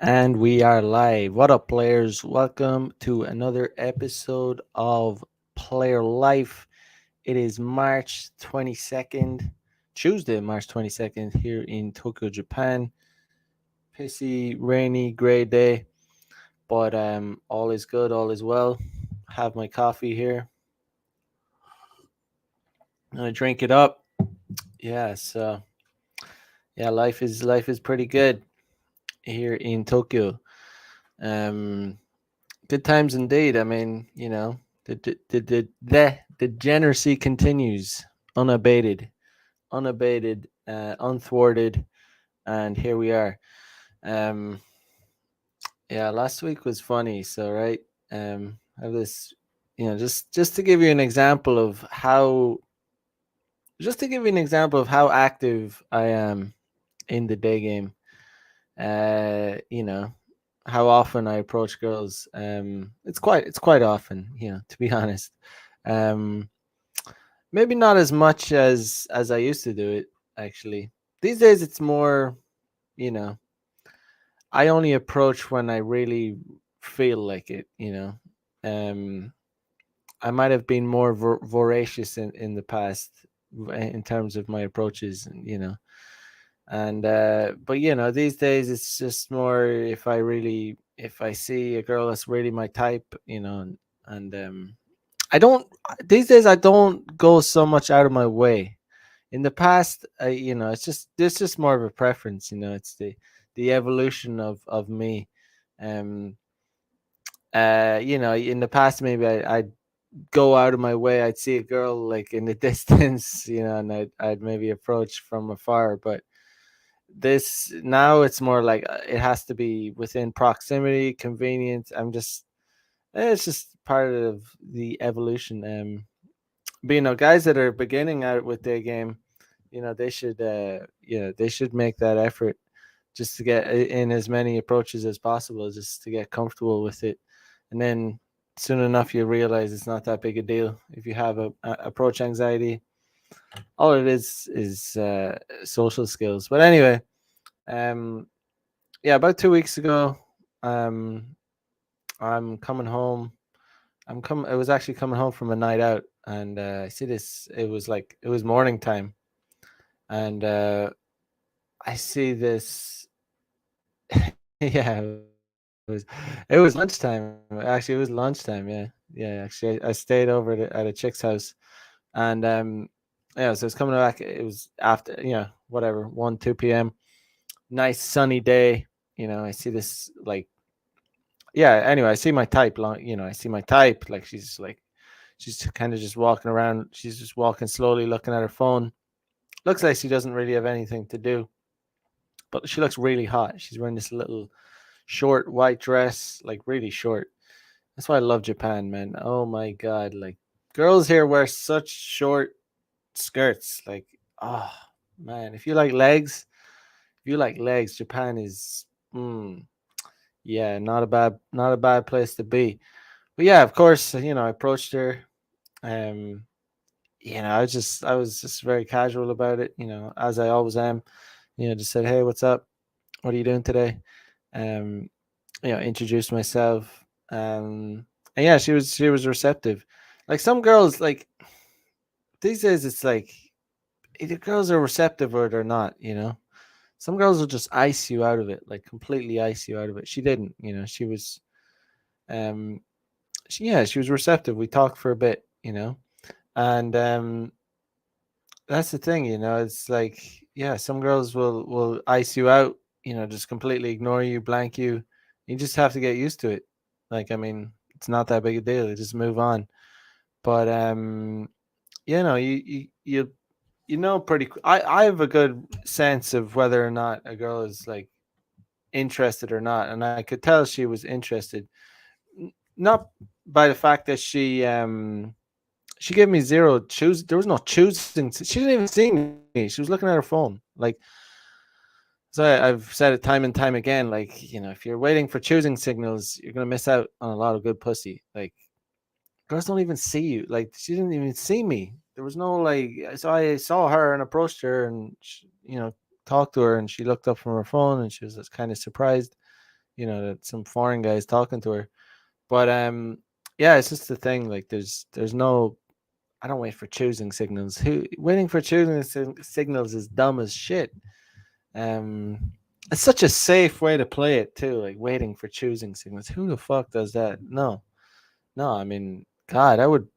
And we are live. What up, players? Welcome to another episode of Player Life. It is March 22nd, Tuesday, March 22nd, here in Tokyo, Japan. Pissy, rainy, gray day, but all is good, all is well. Have my coffee here. I drink it up. Yeah, so yeah, life is pretty good here in Tokyo. Um, Good times indeed. I mean, the degeneracy continues unabated, unthwarted, and here we are. Um, yeah, last week was funny. So right, I have this, just to give you an example of how active I am in the day game. You know, how often I approach girls. It's quite often, to be honest. Um, Maybe not as much as I used to do it. Actually, these days it's more. You know, I only approach when I really feel like it. Um, I might have been more voracious in the past in terms of my approaches. And but these days it's just more if I see a girl that's really my type, and I don't these days I don't go so much out of my way. In the past, it's just more of a preference. It's the evolution of me. um in the past, maybe I'd go out of my way. I'd see a girl like in the distance, and I'd maybe approach from afar. But this now it's more like it has to be within proximity, convenient. It's just part of the evolution. But guys that are beginning out with their game, they should make that effort just to get in as many approaches as possible, just to get comfortable with it. And then soon enough you realize it's not that big a deal. If you have a approach anxiety, all it is social skills. But anyway, um yeah, about 2 weeks ago, um I'm coming home. I was actually coming home from a night out, and I see this. It was morning time, and I see this. Yeah, it was lunchtime. Actually, it was lunchtime. Yeah, yeah. Actually, I stayed over at a chick's house, and yeah. So it's coming back. It was after, whatever, 1, 2 p.m. Nice sunny day. I see this, like, yeah. Anyway, I see my type. I see my type. Like, she's kind of just walking around. She's just walking slowly, looking at her phone. Looks like she doesn't really have anything to do, but she looks really hot. She's wearing this little short white dress, like really short. That's why I love Japan, man. Oh my god, like, girls here wear such short skirts. Like, oh man, if you like legs, Japan is, yeah, not a bad place to be. But yeah, of course, I approached her. Um, I was just very casual about it, as I always am. Just said, "Hey, what's up? What are you doing today?" Um, introduced myself. And yeah, she was receptive. Like, some girls, like, these days, it's like either girls are receptive or they're not. Some girls will just ice you out of it, like completely ice you out of it. She didn't. She was, um, she was receptive. We talked for a bit. And that's the thing. It's like, yeah, some girls will ice you out. Just completely ignore you, blank you. You just have to get used to it. Like, I mean, it's not that big a deal. You just move on. But pretty. I have a good sense of whether or not a girl is, like, interested or not, and I could tell she was interested. Not by the fact that she gave me zero choose. There was no choosing. She didn't even see me. She was looking at her phone. Like, so I've said it time and time again. Like, if you're waiting for choosing signals, you're gonna miss out on a lot of good pussy. Like, girls don't even see you. Like, she didn't even see me. There was no, like, so I saw her and approached her and talked to her, and she looked up from her phone and she was kind of surprised. that some foreign guys talking to her. But yeah, it's just the thing. Like, there's no. I don't wait for choosing signals. Who waiting for choosing signals is dumb as shit. Um, it's such a safe way to play it too. Like waiting for choosing signals. Who the fuck does that? No, no. I mean, God, I would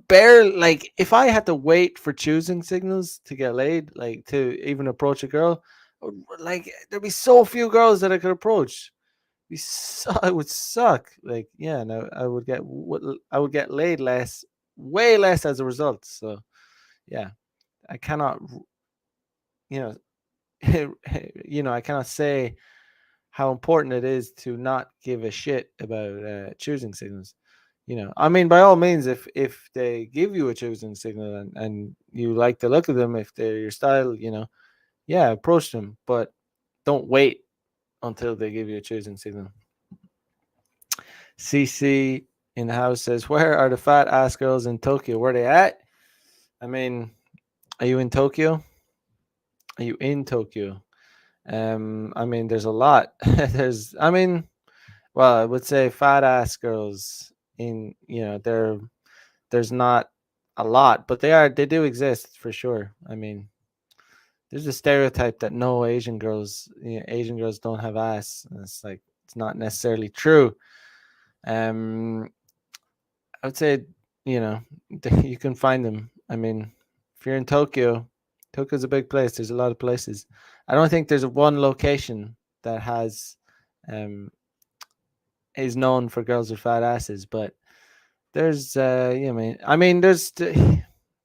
barely like if I had to wait for choosing signals to get laid, like to even approach a girl. Like there'd be so few girls that I could approach. It would suck. Like yeah, no, I would get laid less, way less as a result. So yeah, I cannot, you know, I cannot say how important it is to not give a shit about choosing signals. I mean, by all means, if they give you a choosing signal and you like the look of them, if they're your style, yeah, approach them, but don't wait until they give you a choosing signal. CC in the house says, "Where are the fat ass girls in Tokyo? Where they at?" I mean, are you in Tokyo? Are you in Tokyo? I mean, there's a lot. I mean, well, I would say fat ass girls in, there's not a lot, but they do exist for sure. I mean, there's a stereotype that no Asian girls don't have ass. And it's like, it's not necessarily true. Um, I would say, you know, you can find them. I mean, if you're in Tokyo, Tokyo's a big place. There's a lot of places. I don't think there's one location that um, is known for girls with fat asses, but there's, there's,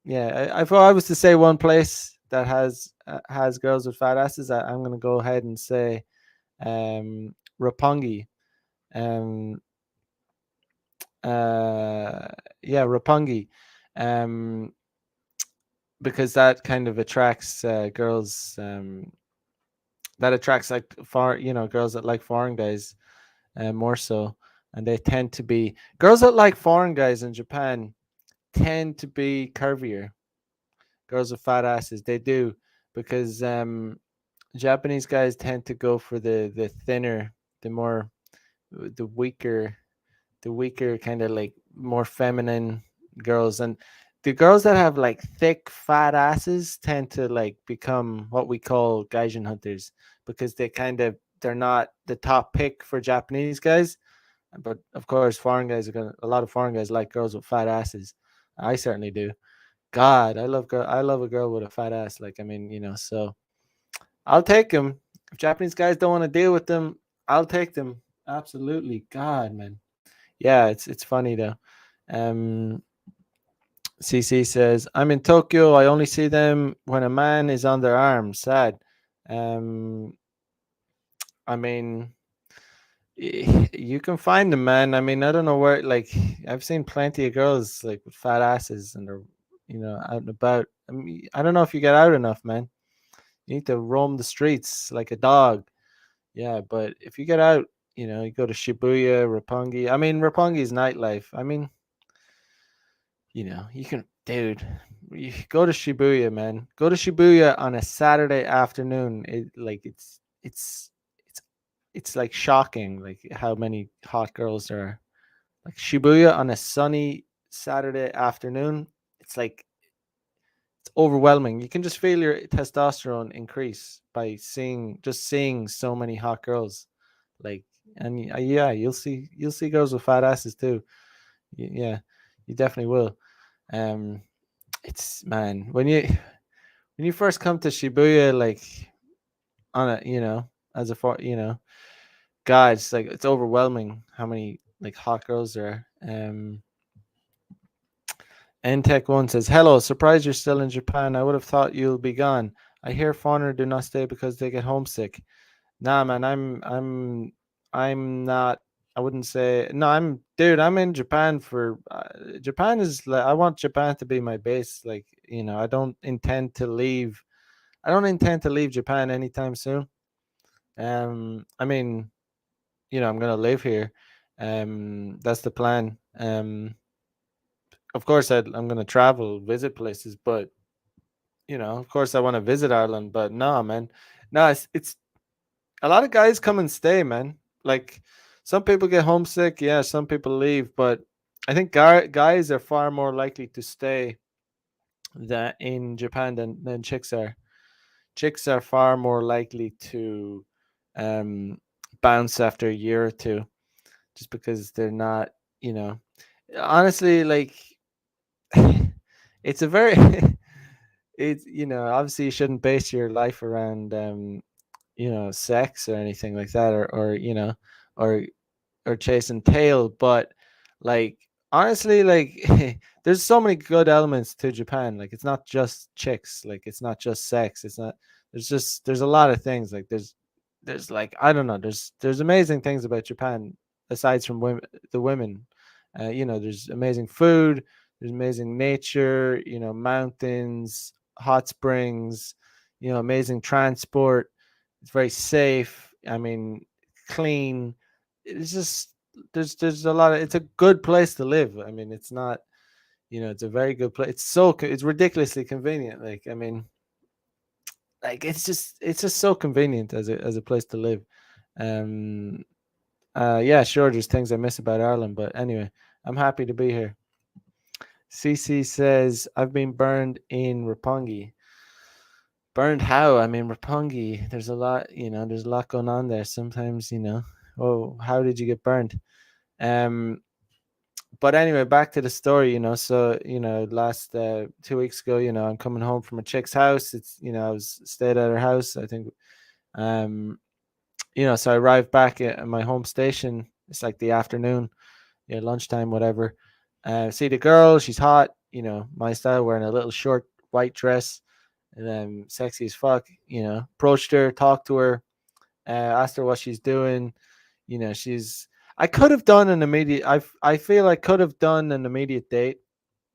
yeah. If I was to say one place that has girls with fat asses, I'm gonna go ahead and say, Roppongi. Um, uh, yeah, Roppongi. Um, because that kind of attracts girls. That attracts like girls that like foreign guys more so, and they tend to be girls that like foreign guys in Japan tend to be curvier. Girls with fat asses, they do, because Japanese guys tend to go for the thinner, the more the weaker kind of like more feminine girls, and the girls that have like thick fat asses tend to like become what we call gaijin hunters, because they're not the top pick for Japanese guys. But of course, a lot of foreign guys like girls with fat asses. I certainly do. God, I love a girl with a fat ass. Like, I mean, so I'll take them. If Japanese guys don't want to deal with them, I'll take them. Absolutely. God, man. Yeah, it's funny though. Um, CC says, "I'm in Tokyo. I only see them when a man is on their arm. Sad." Um, I mean, you can find them, man. I mean, I don't know where. Like, I've seen plenty of girls like with fat asses, and they're, out and about. I mean, I don't know if you get out enough, man. You need to roam the streets like a dog. Yeah, but if you get out, you go to Shibuya, Roppongi. I mean, Roppongi's nightlife. I mean, you can, dude. You go to Shibuya, man. Go to Shibuya on a Saturday afternoon. It's it's like shocking, like how many hot girls there are. Like Shibuya on a sunny Saturday afternoon, it's like it's overwhelming. You can just feel your testosterone increase by seeing so many hot girls. Like, and yeah, you'll see girls with fat asses too. Yeah, you definitely will. Um, it's, man, when you first come to Shibuya, like on a as a guy, it's like it's overwhelming how many like hot girls there are. Ntech1 says, "Hello, surprised you're still in Japan. I would have thought you'll be gone. I hear foreigners do not stay because they get homesick." Nah, man, I'm not. I wouldn't say no. Dude. I'm in Japan for Japan is like, I want Japan to be my base. Like, I don't intend to leave. I don't intend to leave Japan anytime soon. I mean, I'm gonna live here. That's the plan. Of course, I'm gonna travel, visit places, but of course, I want to visit Ireland. But no, man, no, it's a lot of guys come and stay, man. like some people get homesick, yeah, some people leave, but I think guys are far more likely to stay that in Japan than chicks are. Chicks are far more likely to um bounce after a year or two, just because they're not, you know, honestly, like it's a very it's, obviously you shouldn't base your life around sex or anything like that, or or chasing tail, but like honestly, like there's so many good elements to Japan. Like it's not just chicks, like it's not just sex, it's not, there's a lot of things. Like there's like, I don't know, there's amazing things about Japan aside from the women. There's amazing food, there's amazing nature, mountains, hot springs, amazing transport. It's very safe. I mean, clean. It's just, there's a lot of, it's a good place to live. I mean, it's not, it's a very good place. It's ridiculously convenient. Like, I mean, like it's just so convenient as a place to live. Um yeah, sure, there's things I miss about Ireland, but anyway, I'm happy to be here. CC says I've been burned in Roppongi. Burned how? I mean, Roppongi, there's a lot, there's a lot going on there. Sometimes, oh, how did you get burned? Um, but anyway, back to the story, So, last 2 weeks ago, I'm coming home from a chick's house. It's, I was stayed at her house, I think. Um, so I arrived back at my home station. It's like the afternoon, lunchtime, whatever. See the girl, she's hot, my style, wearing a little short white dress, and then sexy as fuck. Approached her, talked to her, asked her what she's doing. She's. I could have done an immediate. I feel I could have done an immediate date,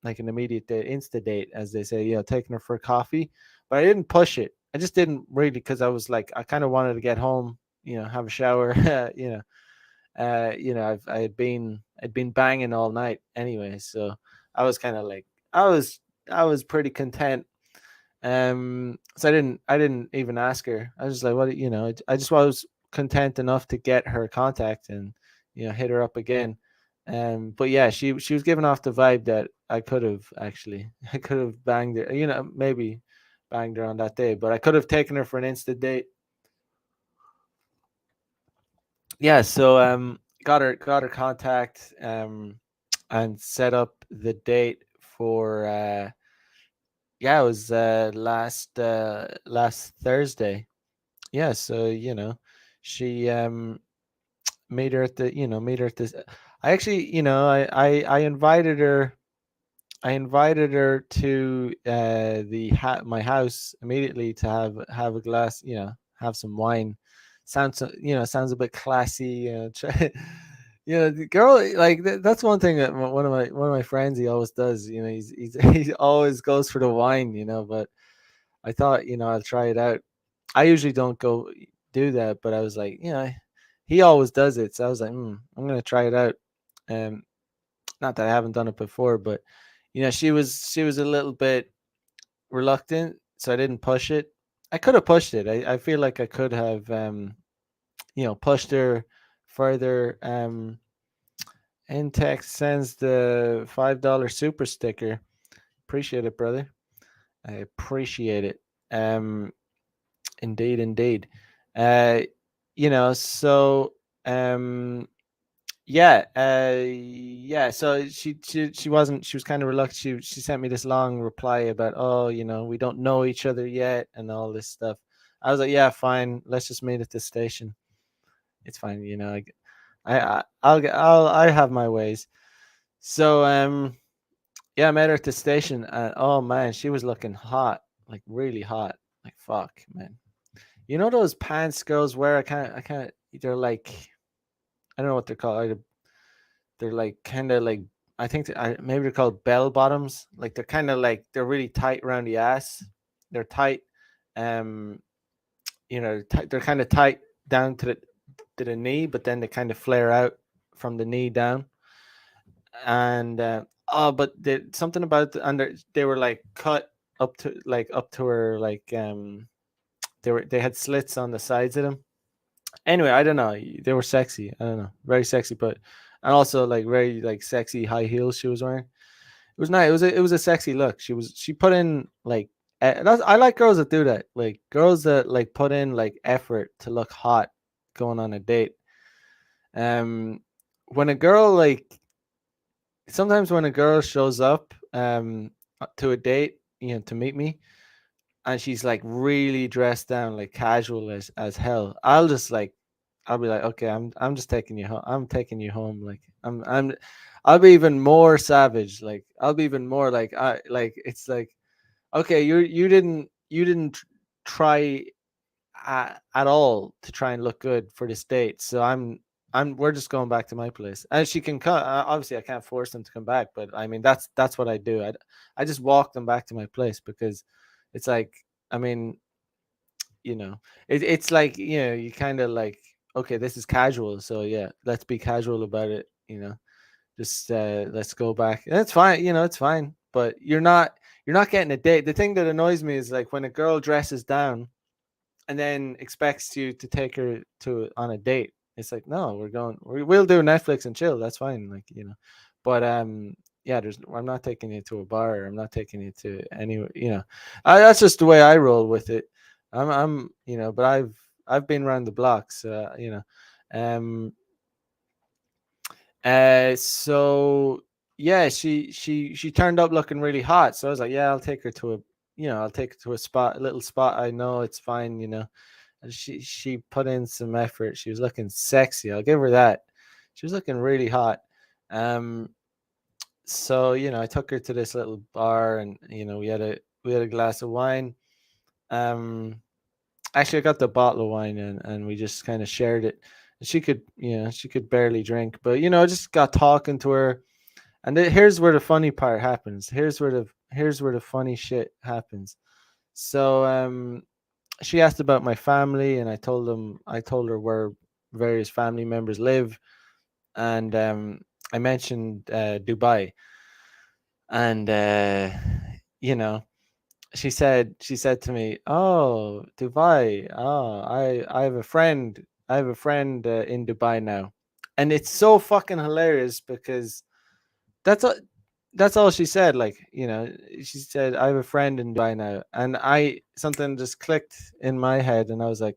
like an immediate date, insta date, as they say. Taking her for a coffee, but I didn't push it. I just didn't really, because I was like, I kind of wanted to get home, have a shower, I'd been banging all night anyway, so I was kind of like, I was pretty content. So I didn't even ask her. I was just like, what, I just was content enough to get her contact and hit her up again. But yeah, she was giving off the vibe that I could have actually I could have banged her, maybe banged her on that day, but I could have taken her for an instant date. Yeah, so got her contact, and set up the date for yeah, it was last Thursday. Yeah, so she meet her at this. I actually, I invited her. I invited her to my house immediately to have a glass, have some wine. Sounds a bit classy. The girl, like that's one thing that one of my friends, he always does. He always goes for the wine. But I thought, I'll try it out. I usually don't go do that, but I was like, he always does it, so I was like, I'm gonna try it out. Um, Not that I haven't done it before, but she was a little bit reluctant, so I didn't push it. I could have pushed it. I feel like I could have pushed her further. Intex sends the $5 super sticker. Appreciate it, brother. I appreciate it. Indeed, indeed. Uh, so um yeah, so she was kind of reluctant. She sent me this long reply about, oh, we don't know each other yet and all this stuff. I was like, yeah, fine, let's just meet at the station. It's fine. I have my ways. So yeah, I met her at the station, and oh man, she was looking hot, like really hot. Like fuck, man. Those pants girls wear? I can't, they're like, I don't know what they're called. They're like kind of like, I think maybe they're called bell bottoms. Like they're kind of like, they're really tight around the ass. They're tight. Um, they're kind of tight down to the knee, but then they kind of flare out from the knee down. And but something about under, they were like cut up to her, like they had slits on the sides of them. Anyway, I don't know. They were sexy. I don't know, very sexy, but and also like very like sexy high heels she was wearing. It was nice. It was a sexy look. She put in like I like girls that do that. Like girls that like put in like effort to look hot going on a date. Um, when a girl like sometimes when a girl shows up to a date, to meet me, and she's like really dressed down, like casual as hell, I'll be like, okay, I'm just taking you home. I'm taking you home. Like I'll be even more savage. Like I'll be even more like I like it's like, okay, you didn't try at all to try and look good for this date. So we're just going back to my place. And she can come. Obviously, I can't force them to come back, but I mean that's what I do. I just walk them back to my place because it's like, I mean, it's like, you kind of like, okay, this is casual, so yeah, let's be casual about it. Just let's go back. And it's fine. It's fine. But you're not getting a date. The thing that annoys me is like when a girl dresses down and then expects you to take her to on a date. It's like, no, we'll do Netflix and chill. That's fine. Like, but yeah, I'm not taking you to a bar. Or I'm not taking you to anywhere. That's just the way I roll with it. But I've been around the block, so um, so yeah, she turned up looking really hot. So I was like, yeah, I'll take her to a little spot. I know it's fine. And she put in some effort. She was looking sexy. I'll give her that. She was looking really hot. Um, so I took her to this little bar, and we had a glass of wine. Um, Actually, I got the bottle of wine, and we just kind of shared it. And she could barely drink, but I just got talking to her. And here's where the funny part happens. Here's where the funny shit happens. So she asked about my family, and I told her where various family members live, and I mentioned Dubai, and you know she said to me, "Oh, Dubai. Oh, I have a friend. In Dubai now." And it's so fucking hilarious because that's all, that's all she said. Like, she said, "I have a friend in Dubai now." And I something just clicked in my head, and I was like,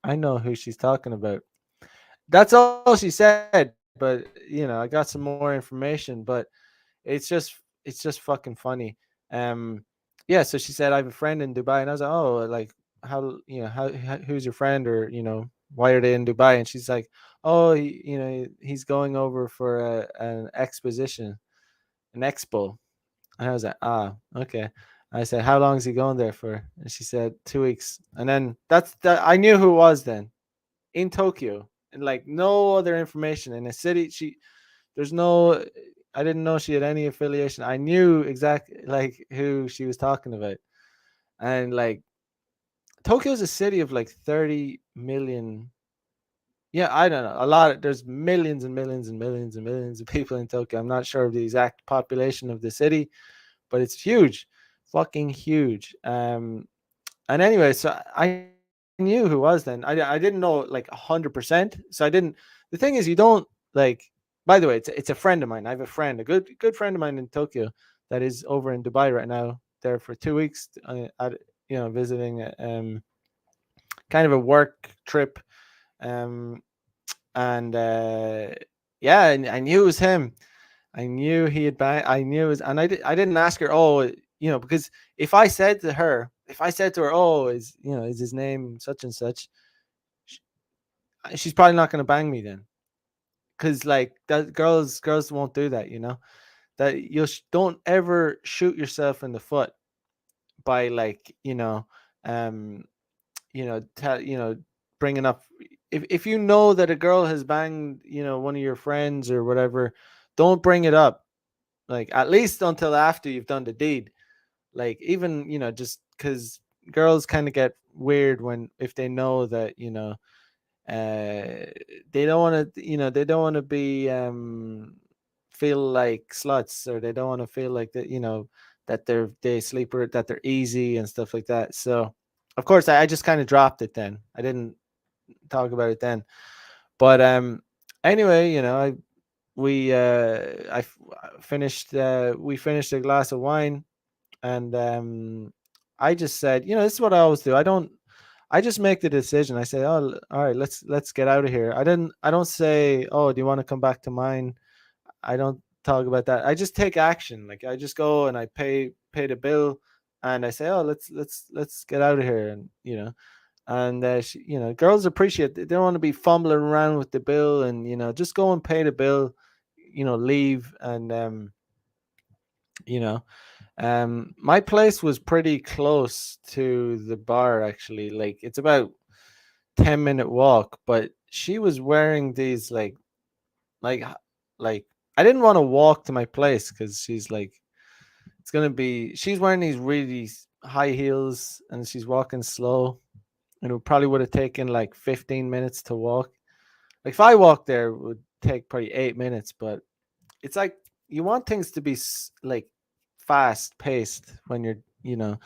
"I know who she's talking about." That's all she said, but I got some more information, but it's just fucking funny. Um, yeah, so she said, "I have a friend in Dubai," and I was like, "Oh, like how who's your friend, or why are they in Dubai?" And she's like, "Oh, he's going over for an exposition, an expo." And I was like, "Ah, okay." I said, "How long is he going there for?" And she said, "2 weeks." And then that's that. I knew who it was then, in Tokyo, and like no other information in a city. There's no, I didn't know she had any affiliation. I knew exactly like who she was talking about. And like Tokyo's a city of like 30 million. Yeah, I don't know. There's millions and millions and millions and millions of people in Tokyo. I'm not sure of the exact population of the city, but it's huge. Fucking huge. And anyway, so I knew who was then. I didn't know like 100%. So I didn't. The thing is, you don't like. By the way, it's a friend of mine. I have a friend, a good friend of mine in Tokyo, that is over in Dubai right now. There for 2 weeks, visiting, kind of a work trip. Um, and yeah, and I knew it was him. I knew he had bang. I knew it was, and I didn't ask her. Oh, because if I said to her, "Oh, is his name such and such?" sh- She's probably not going to bang me then, because like that, girls won't do that. That don't ever shoot yourself in the foot by like um tell bringing up, if you know that a girl has banged one of your friends or whatever, don't bring it up, like at least until after you've done the deed. Like, even just because girls kind of get weird when if they know that uh they don't want to they don't want to be feel like sluts, or they don't want to feel like that that they sleeper, that they're easy and stuff like that. So of course I just kind of dropped it then. I didn't, talk about it then. But anyway, you know, finished we finished a glass of wine, and I just said, you know, this is what I always do. I just make the decision. I say, oh, all right, let's get out of here. I don't say, oh, do you want to come back to mine? I don't talk about that. I just take action. Like I just go and I pay the bill, and I say, oh, let's get out of here, and you know, and you know, girls appreciate. They don't want to be fumbling around with the bill, and you know, just go and pay the bill, you know, leave, and you know, my place was pretty close to the bar actually. Like it's about 10-minute walk, but she was wearing these like like I didn't want to walk to my place because she's like it's gonna be she's wearing these really high heels and she's walking slow, and it probably would have taken like 15 minutes to walk. Like if I walked there, it would take probably 8 minutes, but it's like you want things to be like fast paced when you're, you know,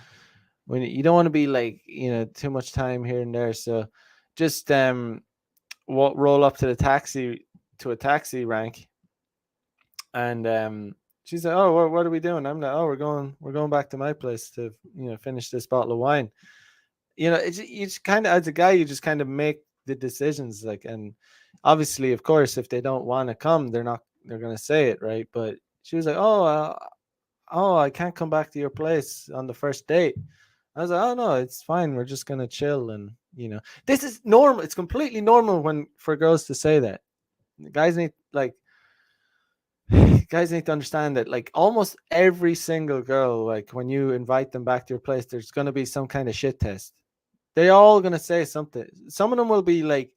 when you don't want to be like, you know, too much time here and there. So just roll up to the taxi to a taxi rank, and she's like, "Oh, what are we doing?" I'm like, "Oh, we're going back to my place to, you know, finish this bottle of wine." You know, you just kind of, as a guy, you just kind of make the decisions, like, and obviously, of course, if they don't want to come, they're gonna say it, right? But she was like, "Oh, I can't come back to your place on the first date." I was like, "Oh no, it's fine. We're just gonna chill." And you know, this is normal. It's completely normal when for girls to say that. Guys need like guys need to understand that like almost every single girl, like when you invite them back to your place, there's gonna be some kind of shit test. They're all gonna say something. Some of them will be like,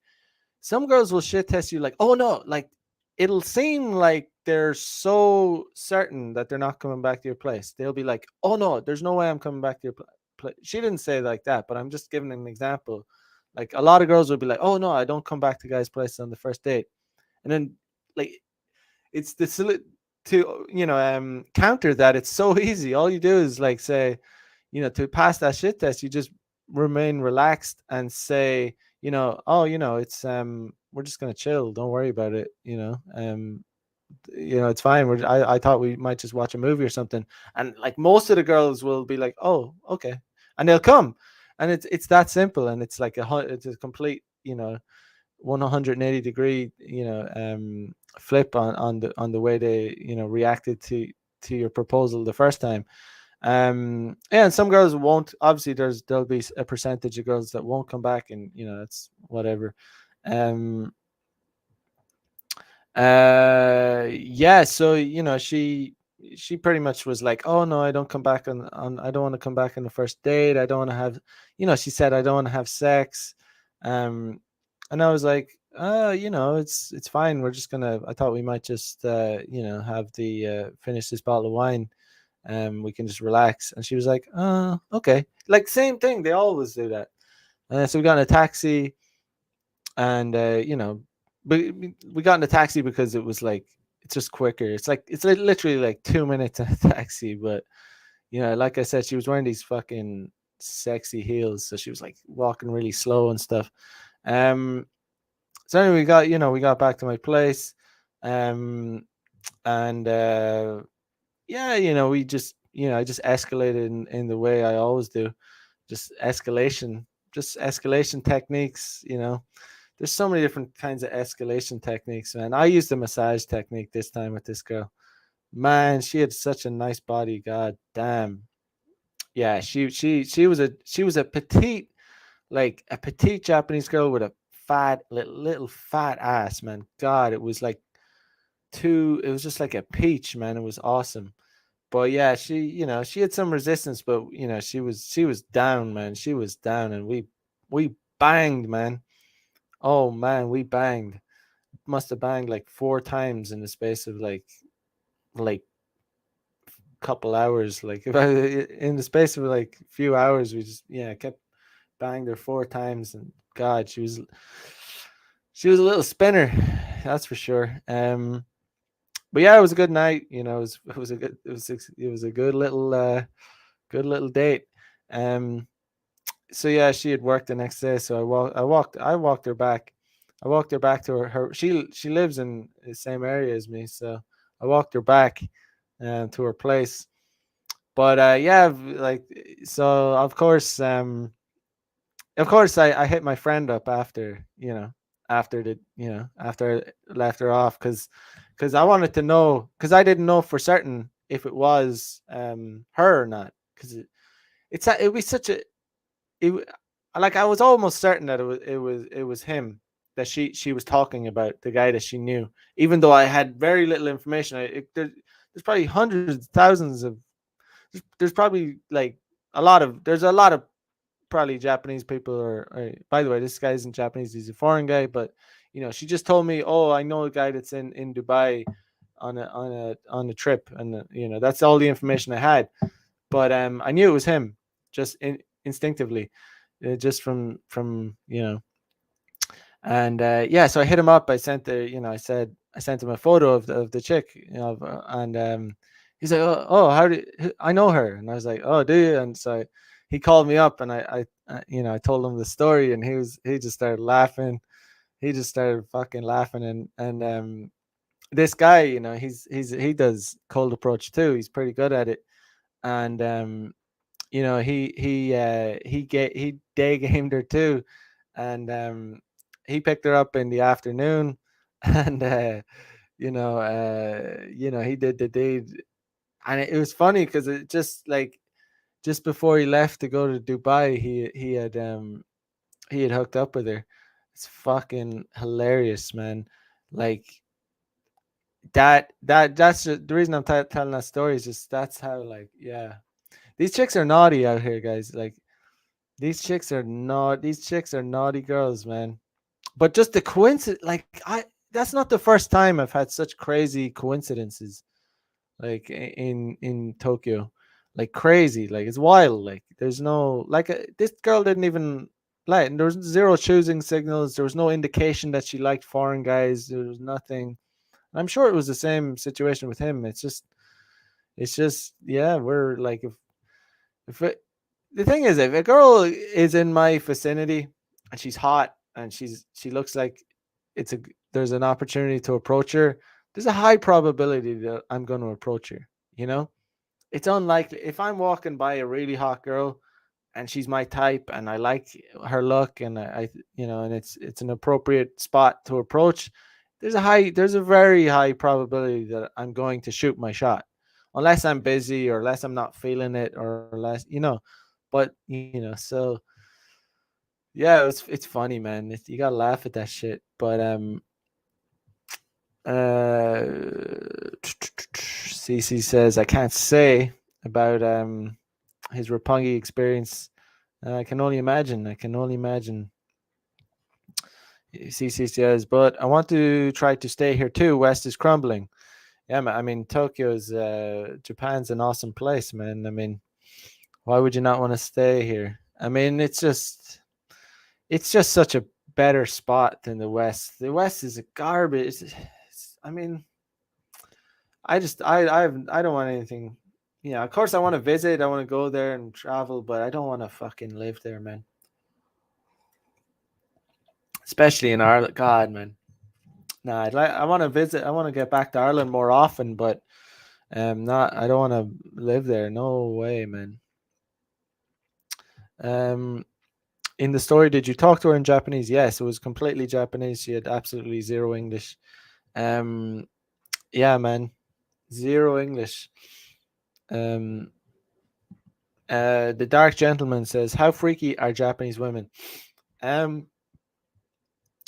some girls will shit test you like, oh no, like it'll seem like they're so certain that they're not coming back to your place. They'll be like, oh no, there's no way I'm coming back to your place. She didn't say it like that, but I'm just giving an example. Like a lot of girls will be like, oh no, I don't come back to guys' place on the first date, and then like it's the to, you know, counter that. It's so easy. All you do is like say, you know, to pass that shit test, you just remain relaxed and say, you know, oh, you know, it's we're just gonna chill, don't worry about it, you know, you know, it's fine. I thought we might just watch a movie or something, and like most of the girls will be like, oh, okay, and they'll come, and it's that simple, and it's like it's a complete, you know, 180-degree, you know, flip on the way they, you know, reacted to your proposal the first time. Yeah, and some girls won't. Obviously, there'll be a percentage of girls that won't come back, and you know, it's whatever. um yeah, so you know, she pretty much was like, oh no, I don't come back on I don't want to come back on the first date. I don't want to have, you know, she said, I don't want to have sex. And I was like, you know, it's fine. We're just gonna, I thought we might just you know, have the finish this bottle of wine, we can just relax. And she was like, okay, like same thing, they always do that. So we got in a taxi, and you know, but we got in a taxi because it was like, it's just quicker. It's like it's literally like 2 minutes in a taxi. But you know, like I said, she was wearing these fucking sexy heels, so she was like walking really slow and stuff. um so anyway, we got, you know, we got back to my place, um and yeah, you know, we just, you know, I just escalated in the way I always do. Just escalation, just escalation techniques, you know. There's so many different kinds of escalation techniques, man. I used a massage technique this time with this girl. Man, she had such a nice body. God damn. Yeah, she was a petite, like a petite Japanese girl with a fat little fat ass, man. God, it was like it was just like a peach, man. It was awesome. But yeah, she, you know, she had some resistance, but you know, she was down, man. She was down, and we banged, man. Oh man, we banged. Must have banged like 4 times in the space of like couple hours. Like if I, in the space of like a few hours, we just, yeah, kept banged her 4 times, and God, she was a little spinner, that's for sure. But yeah, it was a good night. You know, it was a good it was a good little date. Um, so yeah, she had work the next day, so I walked her back. I walked her back to she lives in the same area as me, so I walked her back to her place. But yeah, like, so of course I hit my friend up after, after I left her off, because I wanted to know, because I didn't know for certain if it was her or not, because it was such a it w- like, I was almost certain that it was him that she was talking about, the guy that she knew, even though I had very little information. There's probably hundreds, thousands of there's probably like there's a lot of probably Japanese people, by the way, this guy isn't Japanese, he's a foreign guy, but she just told me, oh, I know a guy that's in Dubai on a trip, and that's all the information I had. But I knew it was him, just instinctively, just from and yeah, so I hit him up. I sent I sent him a photo of the chick, and he's like, oh, I know her, and I was like, oh, do you? And so he called me up, and I told him the story, and he just started laughing. He just started fucking laughing, and this guy, he does cold approach too. He's pretty good at it, and he day gamed her too, and he picked her up in the afternoon, and he did the deed, and it was funny because it just before he left to go to Dubai, he had hooked up with her. It's fucking hilarious, man. Like, that's just, the reason I'm telling that story is just that's how, like, yeah, these chicks are naughty out here, guys. Like, these chicks are naughty girls, man. But just the coincidence, like, that's not the first time I've had such crazy coincidences, like, in Tokyo, like, crazy, like, it's wild. Like, there's no, like, this girl didn't even, like, there was zero choosing signals. There was no indication that she liked foreign guys. There was nothing. I'm sure it was the same situation with him. It's just, yeah, we're like, if it, the thing is, if a girl is in my vicinity and she's hot and she looks like it's a there's an opportunity to approach her, there's a high probability that I'm going to approach her. You know, it's unlikely if I'm walking by a really hot girl and she's my type and I like her look, and and it's an appropriate spot to approach. There's a very high probability that I'm going to shoot my shot, unless I'm busy or unless I'm not feeling it or less, but so yeah, it's funny, man. You gotta laugh at that shit. But uh CC says I can't say about his Roppongi experience. I can only imagine. I can only imagine. CC says, but I want to try to stay here too. West is crumbling. Yeah, man, I mean, Japan's an awesome place, man. I mean, why would you not want to stay here? I mean, it's just such a better spot than the West. The West is a garbage. I mean, I don't want anything. Yeah, of course I want to visit. I want to go there and travel, but I don't want to fucking live there, man. Especially in Ireland. God, man. Nah, I want to visit. I want to get back to Ireland more often, but not. I don't want to live there. No way, man. Um, in the story, did you talk to her in Japanese? Yes, it was completely Japanese. She had absolutely zero English. Um, yeah, man, zero English. Um, the Dark Gentleman says, "How freaky are Japanese women?" Um,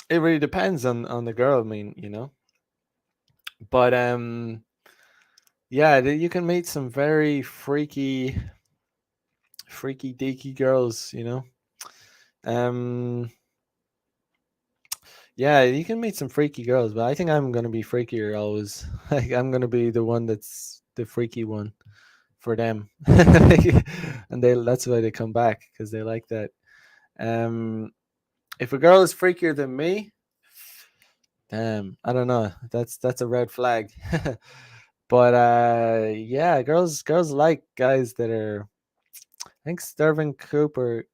it really depends on the girl. I mean, but yeah, you can meet some very freaky deaky girls. Um, yeah, you can meet some freaky girls, but I think I'm gonna be freakier always. Like, I'm gonna be the one that's the freaky one for them, and that's why they come back, because they like that. Um, if a girl is freakier than me, I don't know. That's a red flag. But yeah, girls like guys that are I think Sterling Cooper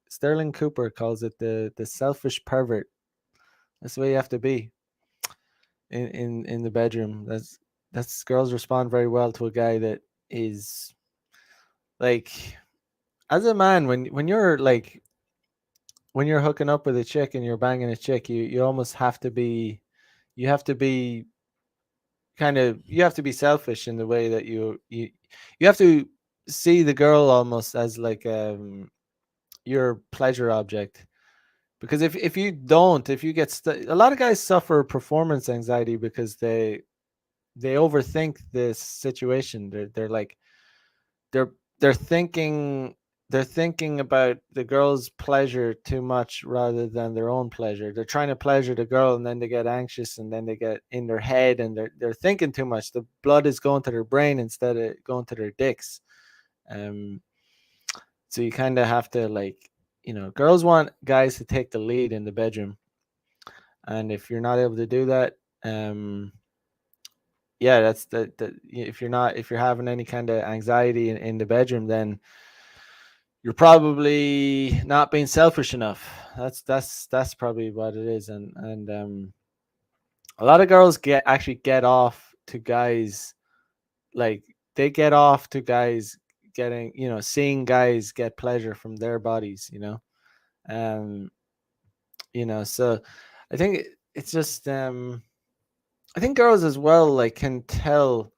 calls it the selfish pervert. That's the way you have to be in the bedroom. That's girls respond very well to a guy that is like, as a man, when you're like, when you're hooking up with a chick and you're banging a chick, you almost have to be, you have to be you have to be selfish in the way that you have to see the girl almost as like your pleasure object. Because if you don't, if you get a lot of guys suffer performance anxiety because they overthink this situation. They're like, they're they're thinking, they're thinking about the girl's pleasure too much rather than their own pleasure. They're trying to pleasure the girl, and then they get anxious, and then they get in their head, and they're thinking too much. The blood is going to their brain instead of going to their dicks. Um, so you kind of have to, like, girls want guys to take the lead in the bedroom, and if you're not able to do that, yeah, that's if you're not, if you're having any kind of anxiety in the bedroom, then you're probably not being selfish enough. That's probably what it is. And a lot of girls get off to guys, like, they get off to guys getting, seeing guys get pleasure from their bodies, um so I think it's just I think girls as well, like, can tell.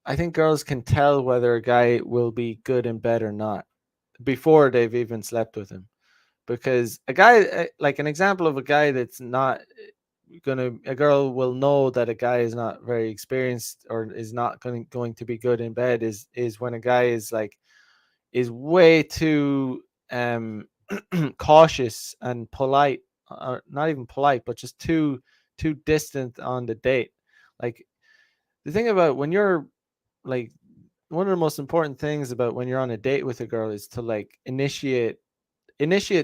I think girls can tell whether a guy will be good in bed or not before they've even slept with him. Because a guy, like, an example of a guy that's not a girl will know that a guy is not very experienced or is not going to be good in bed is when a guy is like, is way too cautious and polite, or not even polite, but just too distant on the date. Like, the thing about when you're, like, one of the most important things about when you're on a date with a girl is to, like, initiate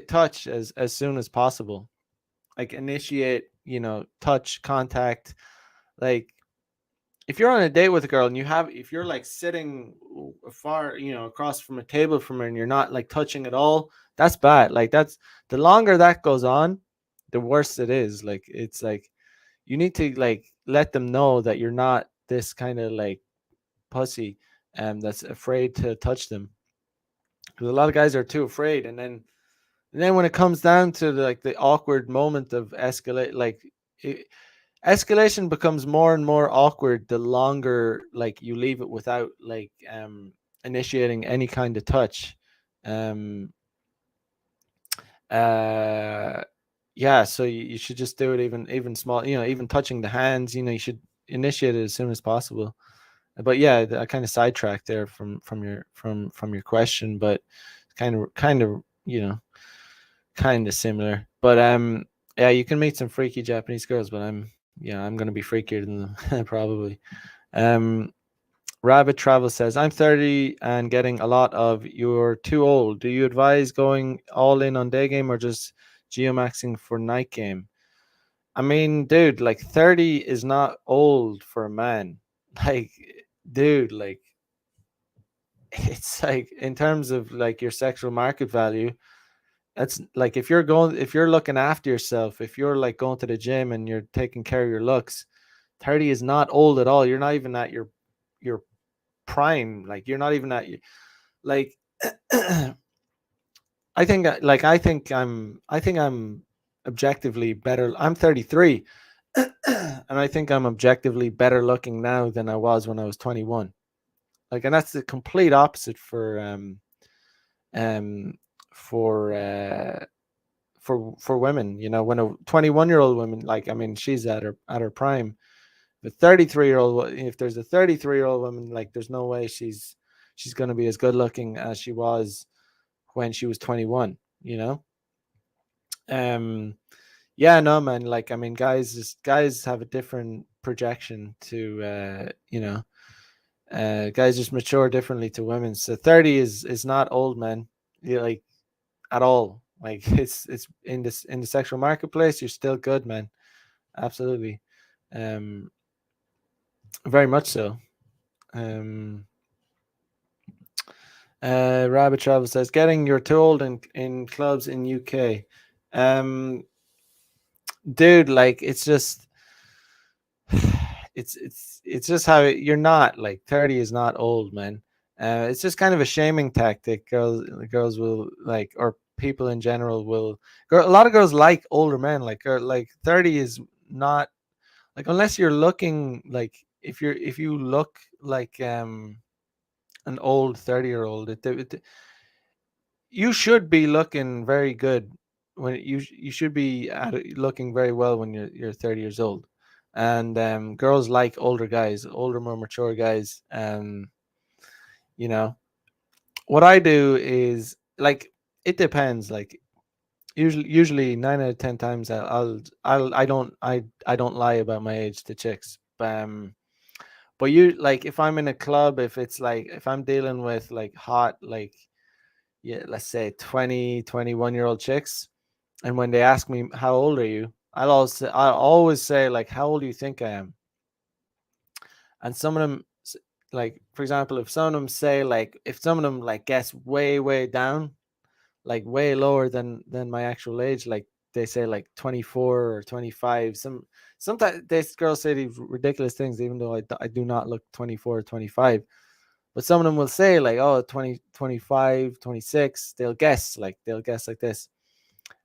touch as soon as possible. Like, initiate, touch, contact. Like, if you're on a date with a girl and if you're like sitting far, across from a table from her, and you're not like touching at all, that's bad. Like, that's, the longer that goes on, the worse it is. Like, it's like, you need to, like, let them know that you're not this kind of like pussy that's afraid to touch them. Because a lot of guys are too afraid, and then when it comes down to like the awkward moment of escalate, like, escalation becomes more and more awkward the longer, like, you leave it without, like, initiating any kind of touch. um uh yeah, so you should just do it, even small, even touching the hands, you should initiate it as soon as possible. But yeah, I kind of sidetracked there from your question, but kind of, kind of similar. But yeah, you can meet some freaky Japanese girls, but I'm gonna be freakier than them probably. Um, Rabbit Travel says, I'm 30 and getting a lot of "you're too old. Do you advise going all in on day game or just geomaxing for night game?" I mean, dude, like, 30 is not old for a man. Like, dude, like, it's like, in terms of like your sexual market value, that's like, if you're looking after yourself, if you're like going to the gym and you're taking care of your looks, 30 is not old at all. You're not even at your prime. Like, you're not even at your, like, I think I'm objectively better. I'm 33 and I think I'm objectively better looking now than I was when I was 21. Like, and that's the complete opposite um for uh for women. When a 21-year-old woman, like, I mean, she's at her prime. The 33-year-old, if there's a 33-year-old woman, like, there's no way she's going to be as good looking as she was when she was 21, you know. um yeah, no, man, like, I mean, guys have a different projection to, guys just mature differently to women. So 30 is not old, man. Like, at all. Like, it's in the sexual marketplace, you're still good, man. Absolutely. um Very much so. um Rabbit Travel says getting you're too old in clubs in UK. Um, dude, like it's just it's just how you're not like 30 is not old, man. It's just kind of a shaming tactic. Girls will like, or people in general will. A lot of girls like older men. Like 30 is not like, unless you're looking like, if you look like an old 30-year-old, you should be looking very good when you should be looking very well when you're 30 years old. And girls like older guys, older, more mature guys. You know, what I do is like, it depends. Like usually 9 out of 10 times I don't lie about my age to chicks. But you like, if I'm in a club, if it's like, if I'm dealing with like hot, like, yeah, let's say 20, 21-year-old chicks, and when they ask me how old are you, I'll always say like, how old do you think I am? And some of them, like for example, if some of them say like, if some of them like guess way down, like way lower than my actual age, like they say like 24 or 25. Sometimes these girls say these ridiculous things, even though I do not look 24 or 25. But some of them will say like, oh, 20, 25, 26. They'll guess like this.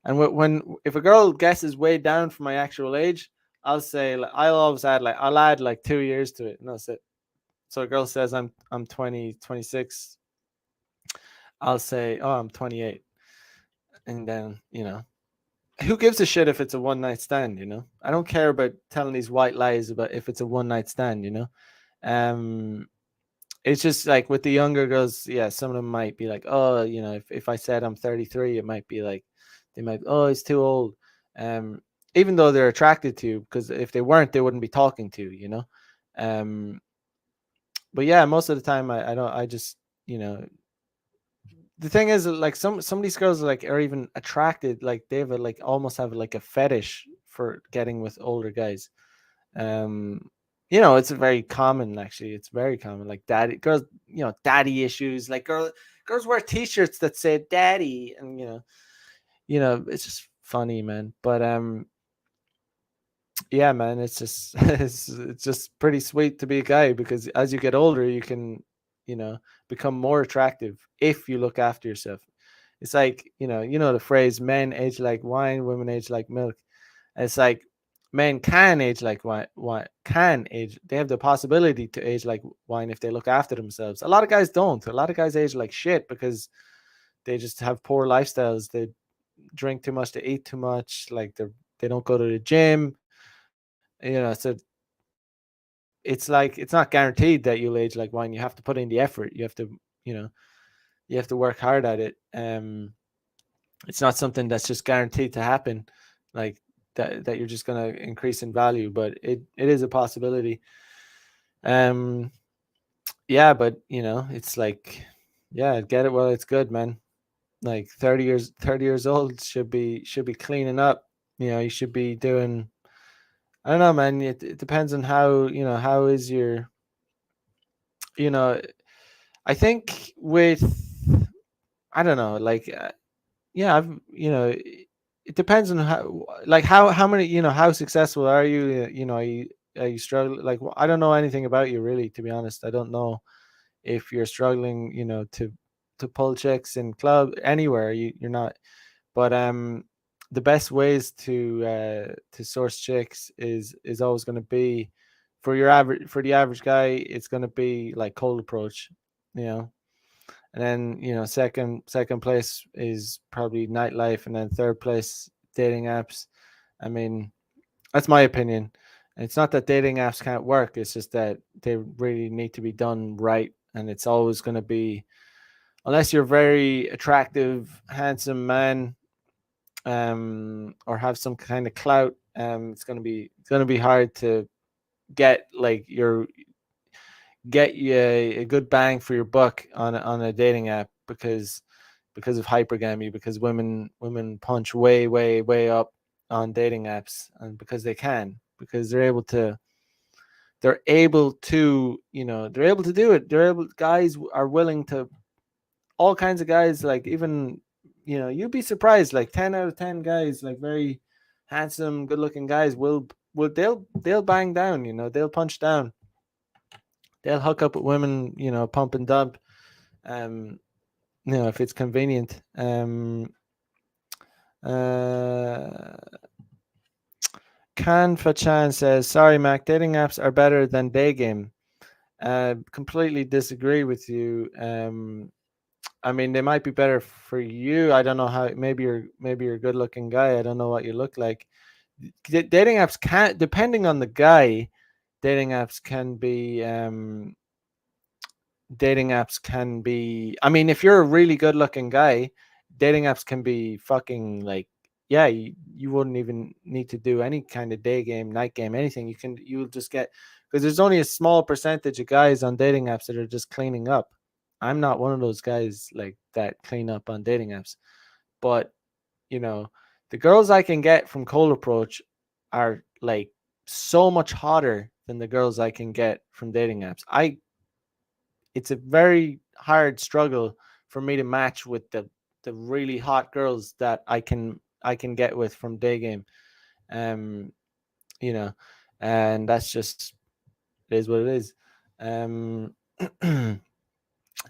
And when if a girl guesses way down from my actual age, I'll say like, I'll add like 2 years to it, and that's it. So a girl says I'm 20, 26. I'll say, oh, I'm 28. And then, who gives a shit if it's a one night stand, I don't care about telling these white lies about if it's a one night stand. Um it's just like with the younger girls, yeah, some of them might be like, oh, if I said I'm 33, it might be like, they might, oh, he's too old. Um, Even though they're attracted to you, because if they weren't, they wouldn't be talking to you. Um, but yeah, most of the time, I don't, I just, you know, the thing is, like some of these girls like are even attracted, like they have like almost have like a fetish for getting with older guys. um it's very common, actually. It's very common, like daddy girls, daddy issues, like girls wear t-shirts that say daddy, and it's just funny, man. But yeah, man, it's just it's just pretty sweet to be a guy, because as you get older, you can, become more attractive if you look after yourself. It's like, the phrase, men age like wine, women age like milk. It's like, men can age like wine, can age. They have the possibility to age like wine if they look after themselves. A lot of guys don't. A lot of guys age like shit because they just have poor lifestyles. They drink too much, they eat too much, like they don't go to the gym. So it's like, it's not guaranteed that you'll age like wine. You have to put in the effort. You know, you have to work hard at it. It's not something that's just guaranteed to happen, like that you're just gonna increase in value, but it is a possibility. Um, yeah, but it's like, yeah, get it while it's good, man. Like 30 years old should be cleaning up. You should be doing. I don't know, man. It depends on how, how is your, you know. I think with, I don't know, like, yeah, it depends on how, like, how many, how successful are you? Are you struggling? Like, I don't know anything about you, really, to be honest. I don't know if you're struggling, to pull chicks in club anywhere. You're not. But the best ways to source chicks is always going to be, for the average guy, it's going to be like cold approach, you know. And then, second place is probably nightlife, and then third place dating apps. I mean, that's my opinion. It's not that dating apps can't work. It's just that they really need to be done right, and it's always going to be, unless you're very attractive, handsome man, or have some kind of clout, it's gonna be hard to get like get you a good bang for your buck on a dating app, because of hypergamy, because women punch way up on dating apps, and because they can, because they're able to do it. Guys are willing to all kinds of guys, like even, you'd be surprised, like 10 out of 10 guys, like very handsome, good looking guys will they'll bang down, they'll punch down, they'll hook up with women, pump and dump, if it's convenient. Can Fachan says, sorry, Mac, dating apps are better than DAYGAME. Completely disagree with you. I mean, they might be better for you. I don't know how. Maybe you're a good looking guy. I don't know what you look like. Dating apps can, depending on the guy, dating apps can be. Dating apps can be. I mean, if you're a really good looking guy, dating apps can be fucking like. Yeah, you wouldn't even need to do any kind of day game, night game, anything. You'll just get, because there's only a small percentage of guys on dating apps that are just cleaning up. I'm not one of those guys like that clean up on dating apps. But, the girls I can get from cold approach are like so much hotter than the girls I can get from dating apps. It's a very hard struggle for me to match with the really hot girls that I can get with from DAYGAME. You know, and that's just, it is what it is.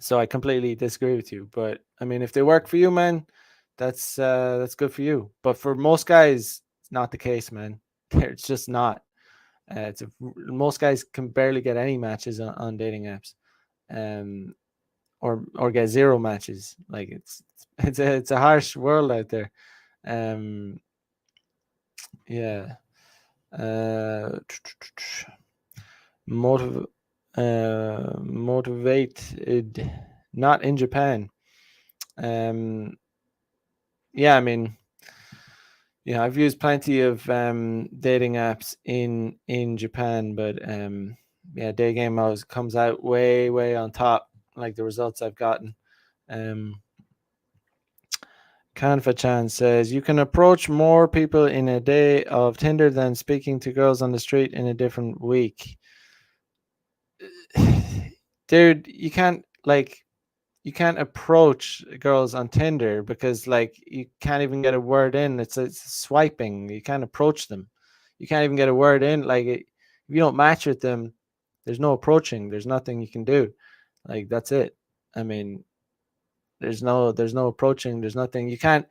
So I completely disagree with you. But I mean, if they work for you, man, that's good for you. But for most guys, it's not the case, man. It's just not. Most guys can barely get any matches on dating apps, or get zero matches. Like it's a harsh world out there. Yeah. Motiv- Motivated, not in Japan. Yeah, I mean, I've used plenty of dating apps in Japan, but yeah, DAYGAME always comes out way on top, like the results I've gotten. Kanfa-chan says, you can approach more people in a day of Tinder than speaking to girls on the street in a different week. Dude, you can't approach girls on Tinder because like you can't even get a word in. It's swiping. You can't approach them. You can't even get a word in. Like if you don't match with them, there's no approaching. There's nothing you can do. Like that's it. I mean, there's no approaching. There's nothing you can't,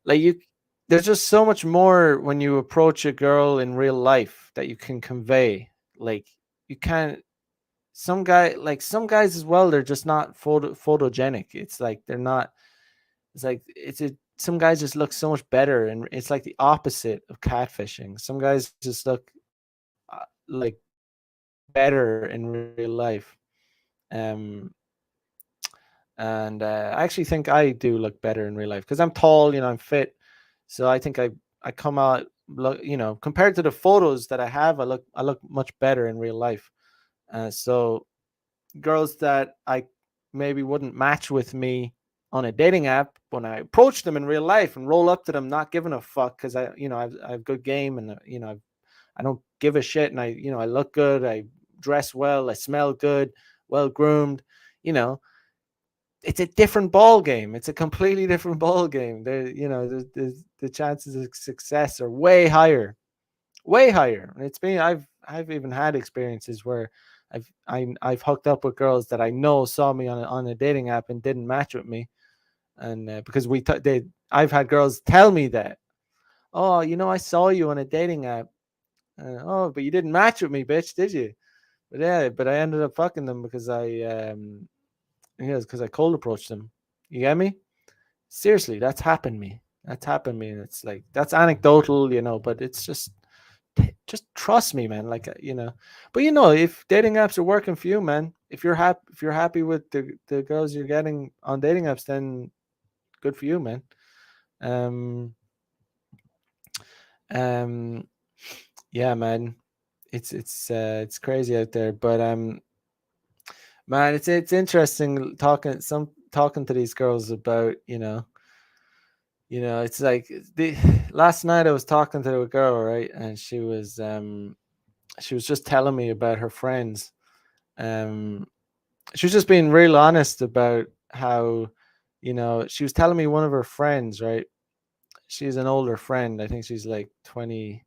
like you. There's just so much more when you approach a girl in real life that you can convey. Like you can't. Some guys as well, they're just not photogenic. It's like they're not. It's like some guys just look so much better, and it's like the opposite of catfishing. Some guys just look like better in real life. And I actually think I do look better in real life because I'm tall, I'm fit. So I think I come out, compared to the photos that I have, I look much better in real life. So girls that I maybe wouldn't match with me on a dating app, when I approach them in real life and roll up to them, not giving a fuck because I have good game, and I don't give a shit, and I look good, I dress well, I smell good, well groomed, it's a different ball game. It's a completely different ball game. The chances of success are way higher, way higher. And it's been, I've even had experiences where I've hooked up with girls that I know saw me on a dating app and didn't match with me, and because I've had girls tell me that, oh, I saw you on a dating app, oh, but you didn't match with me, bitch, did you? But yeah, but I ended up fucking them because because I cold approached them. You get me? Seriously, that's happened me. That's happened me, and it's like that's anecdotal, but it's just trust me, man. Like but if dating apps are working for you, man, if you're happy with the girls you're getting on dating apps, then good for you, man. Yeah, man, it's crazy out there, but man, it's interesting talking to these girls about it's like last night I was talking to a girl, right, and she was just telling me about her friends. She was just being real honest about how, she was telling me one of her friends, right? She's an older friend. I think she's like 20,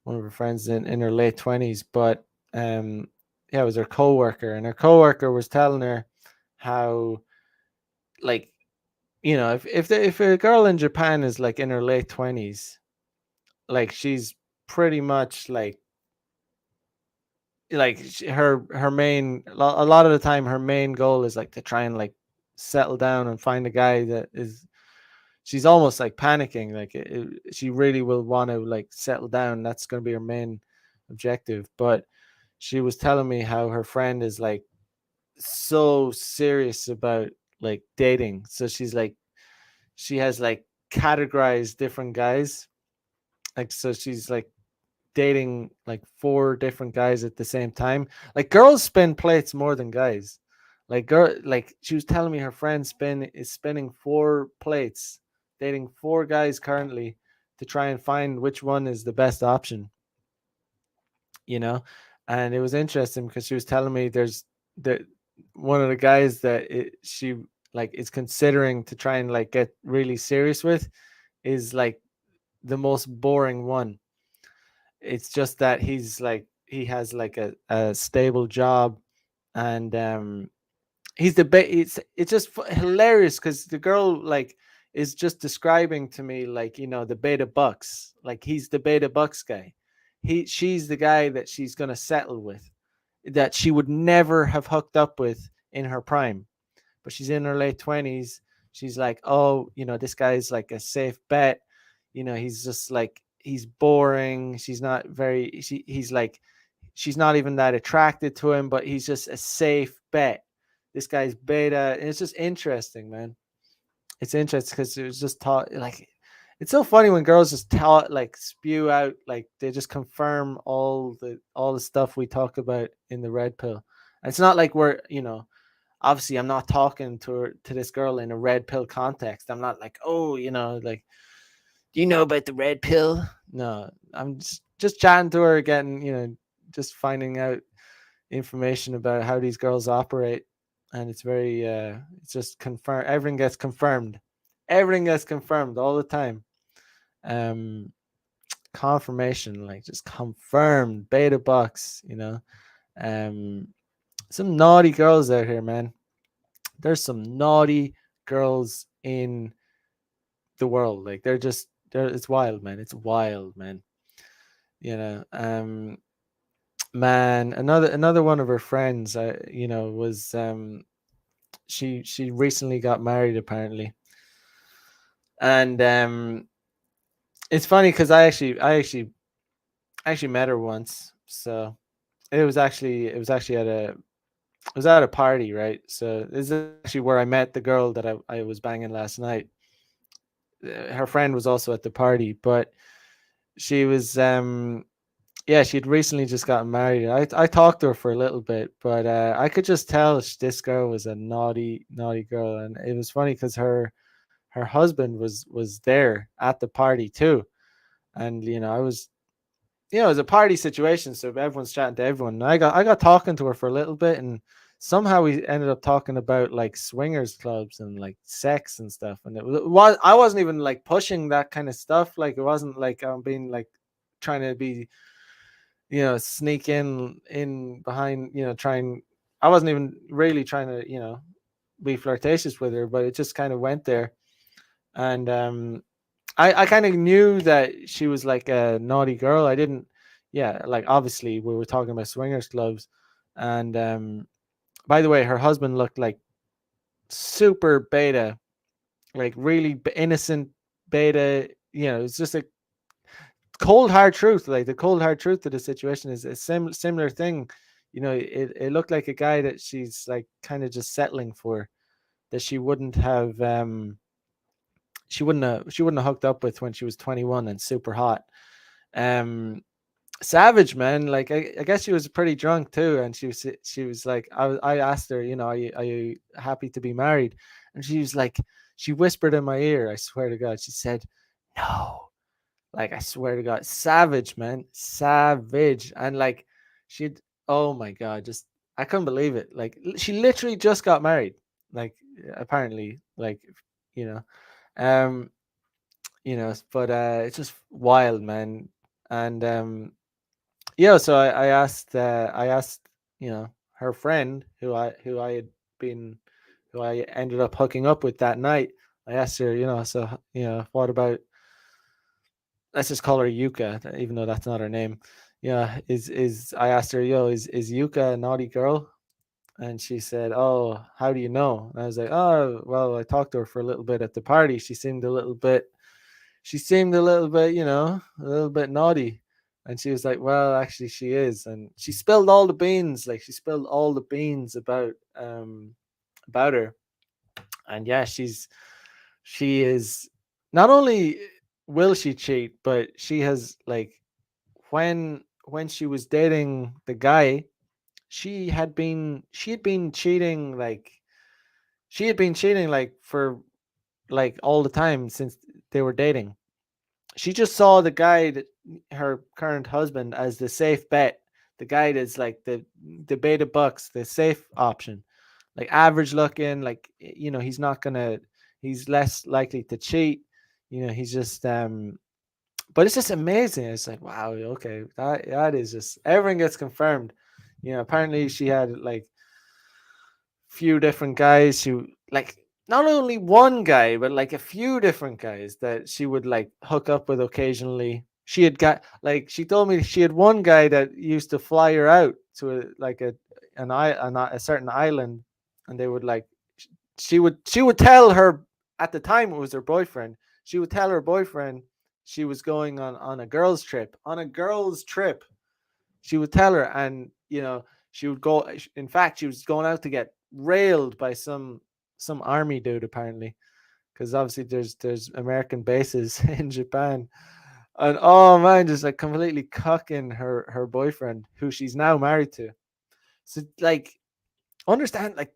one of her friends in her late 20s. But yeah, it was her coworker, and her coworker was telling her how, like, if a girl in Japan is like in her late 20s, like she's pretty much her main, a lot of the time her main goal is like to try and like settle down and find a guy that is, she's almost like panicking, like she really will want to like settle down. That's going to be her main objective. But she was telling me how her friend is like so serious about like dating. So she's like, she has like categorized different guys. Like, so she's like dating like four different guys at the same time. Like, girls spin plates more than guys. Like she was telling me her friend is spinning four plates, dating four guys currently to try and find which one is the best option, you know? And it was interesting because she was telling me there's the one of the guys that she like is considering to try and like get really serious with is like the most boring one. It's just that he has like a stable job, and it's just hilarious because the girl like is just describing to me like, the beta bucks, like he's the beta bucks guy. She's the guy that she's gonna settle with, that she would never have hooked up with in her prime, but she's in her late 20s. She's like, oh, this guy's like a safe bet. He's just like, he's boring. He's like, she's not even that attracted to him, but he's just a safe bet. This guy's beta. And it's just interesting, man. It's interesting because it was just taught like, it's so funny when girls just tell, like, spew out, like they just confirm all the stuff we talk about in the red pill. And it's not like we're, obviously I'm not talking to this girl in a red pill context. I'm not like, oh, like, do you know about the red pill? No, I'm just chatting to her, getting, just finding out information about how these girls operate. And it's very it's just confirmed. Everything gets confirmed all the time. um Confirmation, like, just confirmed beta box, um some naughty girls out here, man. There's some naughty girls in the world. Like, it's wild, man. It's wild, man. You know, man, another one of her friends, was she recently got married apparently. And it's funny because I actually met her once. So it was actually at a party, right? So this is actually where I met the girl that I was banging last night. Her friend was also at the party, but she was yeah, she'd recently just gotten married. I talked to her for a little bit, but I could just tell this girl was a naughty naughty girl. And it was funny because her husband was there at the party too. And I was, it was a party situation, so everyone's chatting to everyone. And I got talking to her for a little bit, and somehow we ended up talking about like swingers clubs and like sex and stuff. And it was I wasn't even like pushing that kind of stuff. Like, it wasn't like I'm being like trying to be, sneak in behind, trying. I wasn't even really trying to, be flirtatious with her, but it just kind of went there. And I kind of knew that she was like a naughty girl. I didn't, yeah, like, obviously we were talking about swingers clubs. And by the way, her husband looked like super beta, like really innocent beta. It's just a cold hard truth. Like, the cold hard truth of the situation is a similar thing. It looked like a guy that she's like kind of just settling for, that she wouldn't have hooked up with when she was 21 and super hot. um Savage, man. Like, I guess she was pretty drunk too, and she was like, I asked her, are you happy to be married? And she was like, she whispered in my ear, I swear to God, she said, no. Like, I swear to God, savage, man, savage. And like, she'd, oh my God, just, I couldn't believe it. Like, she literally just got married. like apparently, like, you know, um, but it's just wild, man. And yeah, so I asked, her friend been who I ended up hooking up with that night. I asked her, so what about, let's just call her Yuka, even though that's not her name. Yeah, is I asked her, is Yuka a naughty girl? And she said, "Oh, how do you know?" And I was like, "Oh, well, I talked to her for a little bit at the party. She seemed a little bit, a little bit naughty." And she was like, "Well, actually, she is." And she spilled all the beans, like she spilled all the beans about her. And yeah, she is, not only will she cheat, but she has, like, when she was dating the guy, she had been cheating, like for, like, all the time since they were dating. She just saw the guy, that her current husband, as the safe bet, the guy that's like the beta bucks, the safe option, like average looking, like, he's less likely to cheat. He's just but it's just amazing. It's like, wow, okay, that is just, everything gets confirmed. Apparently she had, like, few different guys who, like, not only one guy, but like a few different guys that she would, like, hook up with occasionally. She had got, like, she told me she had one guy that used to fly her out to a certain island, and they would, like, she would tell her, at the time it was her boyfriend. She would tell her boyfriend she was going on a girls trip, she would tell her, and she would go. In fact, she was going out to get railed by some army dude, apparently, because obviously there's American bases in Japan. And oh man, just like completely cucking her boyfriend, who she's now married to. So, like, understand, like,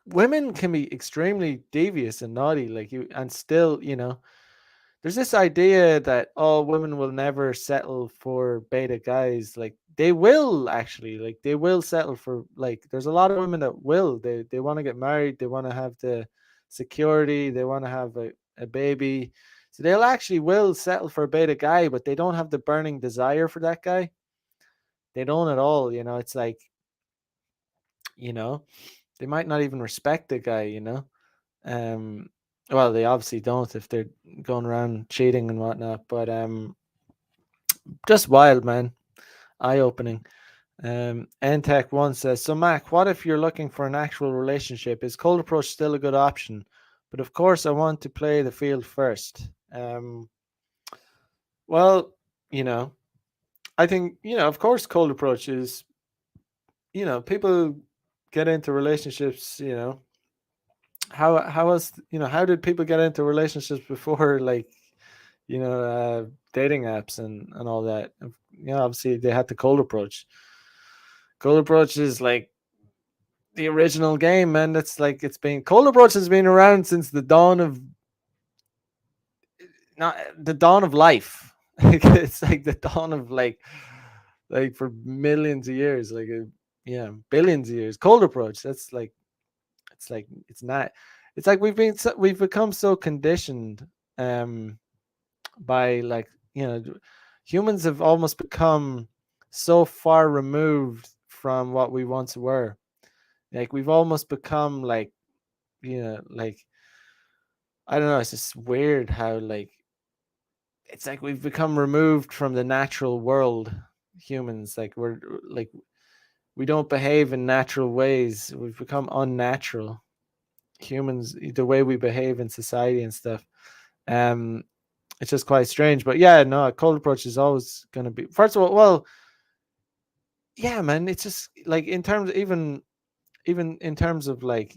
women can be extremely devious and naughty, like, you, and still, there's this idea that, oh, women will never settle for beta guys. Like, they will, actually, like, they will settle for, like, there's a lot of women that will, they want to get married, they want to have the security, they want to have a baby, so they'll actually will settle for a beta guy, but they don't have the burning desire for that guy. They don't at all. It's like, you know they might not even respect the guy. um well, they obviously don't if they're going around cheating and whatnot, but just wild, man. Eye opening. Ntech one says, so Mac, what if you're looking for an actual relationship? Is cold approach still a good option? But of course I want to play the field first. Well, you know I think, of course, cold approach is, people get into relationships. How else, how did people get into relationships before, like, dating apps and all that? Obviously they had the cold approach. Cold approach is like the original game, man. That's like, cold approach has been around since the dawn of, not the dawn of life. It's like the dawn of, like for millions of years, like, yeah, billions of years. Cold approach. That's like, it's not. It's like we've become so conditioned, um, by, like, humans have almost become so far removed from what we once were. Like, we've almost become like, like, I don't know. It's just weird how, like, it's like we've become removed from the natural world. Humans, like, we're like, we don't behave in natural ways. We've become unnatural. Humans, the way we behave in society and stuff. Um, it's just quite strange. But yeah, no, a cold approach is always going to be, first of all, well, yeah, man. It's just like, in terms, even in terms of, like,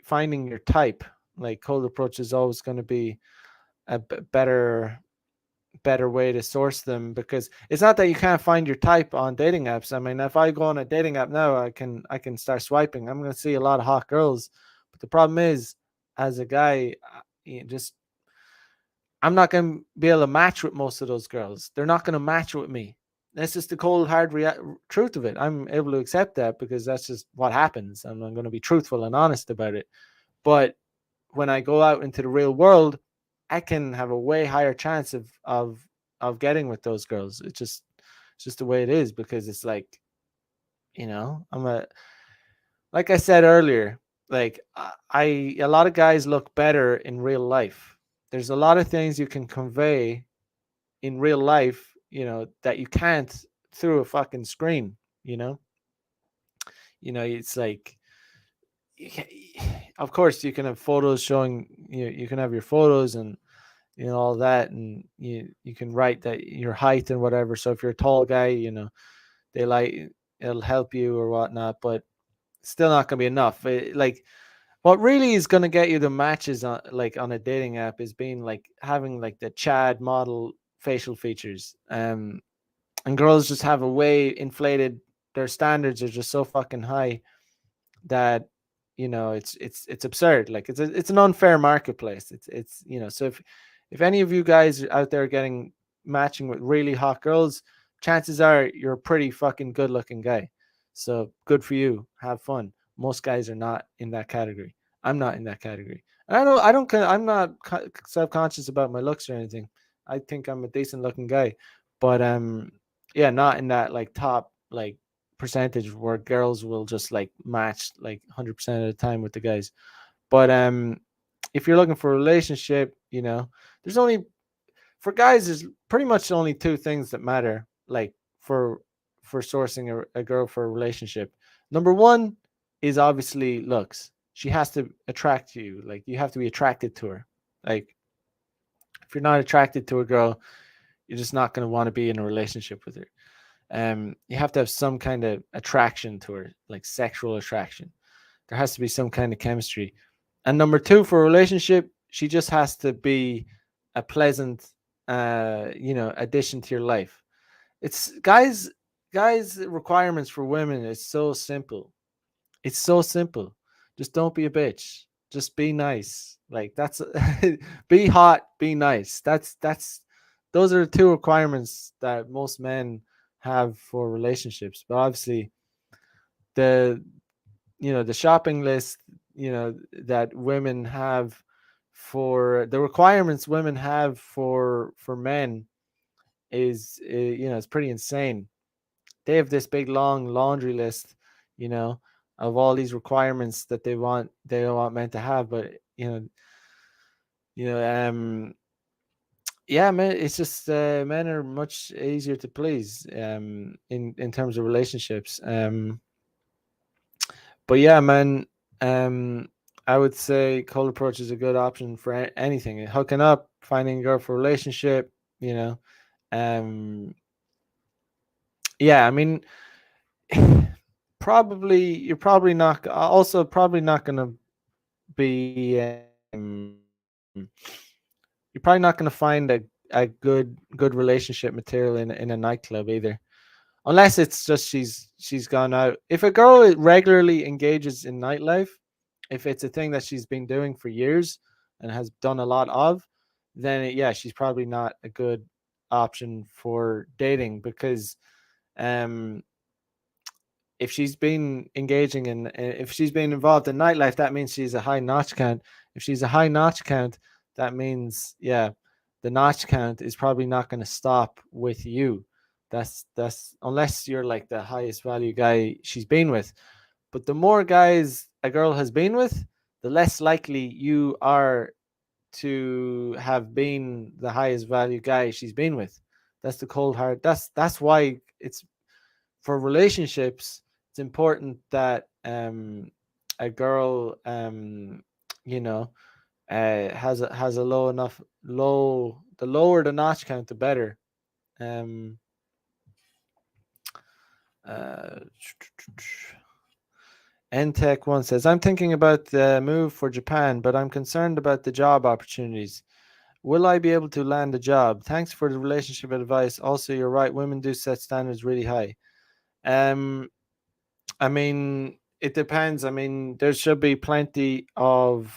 finding your type, like, cold approach is always going to be a better way to source them, because it's not that you can't find your type on dating apps. I mean, if I go on a dating app now, I can start swiping. I'm going to see a lot of hot girls, but the problem is, as a guy, just, I'm not going to be able to match with most of those girls. They're not going to match with me. That's just the cold hard truth of it. I'm able to accept that because that's just what happens, and I'm going to be truthful and honest about it. But when I go out into the real world, I can have a way higher chance of getting with those girls. It's just the way it is, because it's like, I'm a like I said earlier, like I a lot of guys look better in real life. There's a lot of things you can convey in real life, that you can't through a fucking screen, you know? It's like, of course you can have photos showing, you can have your photos and all that, and you can write that your height and whatever. So if you're a tall guy, they like, it'll help you or whatnot, but still not gonna be enough. Like, what really is gonna get you the matches on, like, on a dating app, is being like having like the Chad model facial features. And girls just have a way inflated. Their standards are just so fucking high that, it's absurd. Like, it's an unfair marketplace. It's so if any of you guys out there getting matching with really hot girls, chances are you're a pretty fucking good looking guy. So good for you. Have fun. Most guys are not in that category. I'm not in that category. And I'm not self-conscious about my looks or anything. I think I'm a decent looking guy. But yeah, not in that like top like percentage where girls will just like match like 100% of the time with the guys. But if you're looking for a relationship, there's only for guys, there's pretty much only two things that matter, like for sourcing a girl for a relationship. Number one is obviously looks. She has to attract you. Like, you have to be attracted to her. Like, if you're not attracted to a girl, you're just not going to want to be in a relationship with her. You have to have some kind of attraction to her, like sexual attraction. There has to be some kind of chemistry. And number two, for a relationship, she just has to be a pleasant, addition to your life. It's guys requirements for women is so simple. It's so simple. Just don't be a bitch. Just be nice. Like, that's be hot, be nice. That's those are the two requirements that most men have for relationships. But obviously, the the shopping list, that women have for the requirements women have for men is, it's pretty insane. They have this big long laundry list, you know, of all these requirements that they want men to have. But you know, yeah, man, it's just men are much easier to please in terms of relationships. But yeah, man, um, I would say cold approach is a good option for anything. Hooking up, finding a girl for a relationship, you know. Um, yeah, I mean, you're probably not also probably not going to be you're probably not going to find a good relationship material in a nightclub either, unless it's just she's gone out. If a girl regularly engages in nightlife, if it's a thing that she's been doing for years and has done a lot of, then yeah, she's probably not a good option for dating, because um if she's been engaging in if she's been involved in nightlife, that means she's a high notch count. If she's a high notch count, that means, yeah, the notch count is probably not going to stop with you. That's unless you're like the highest value guy she's been with. But the more guys a girl has been with, the less likely you are to have been the highest value guy she's been with. That's the cold hard. That's why it's for relationships. It's important that a girl you know has a low, the lower the notch count, the better. Um, uh, Ntech one says, I'm thinking about the move for Japan, but I'm concerned about the job opportunities. Will I be able to land a job? Thanks for the relationship advice. Also, you're right. Women do set standards really high. Um, I mean, it depends. I mean, there should be plenty of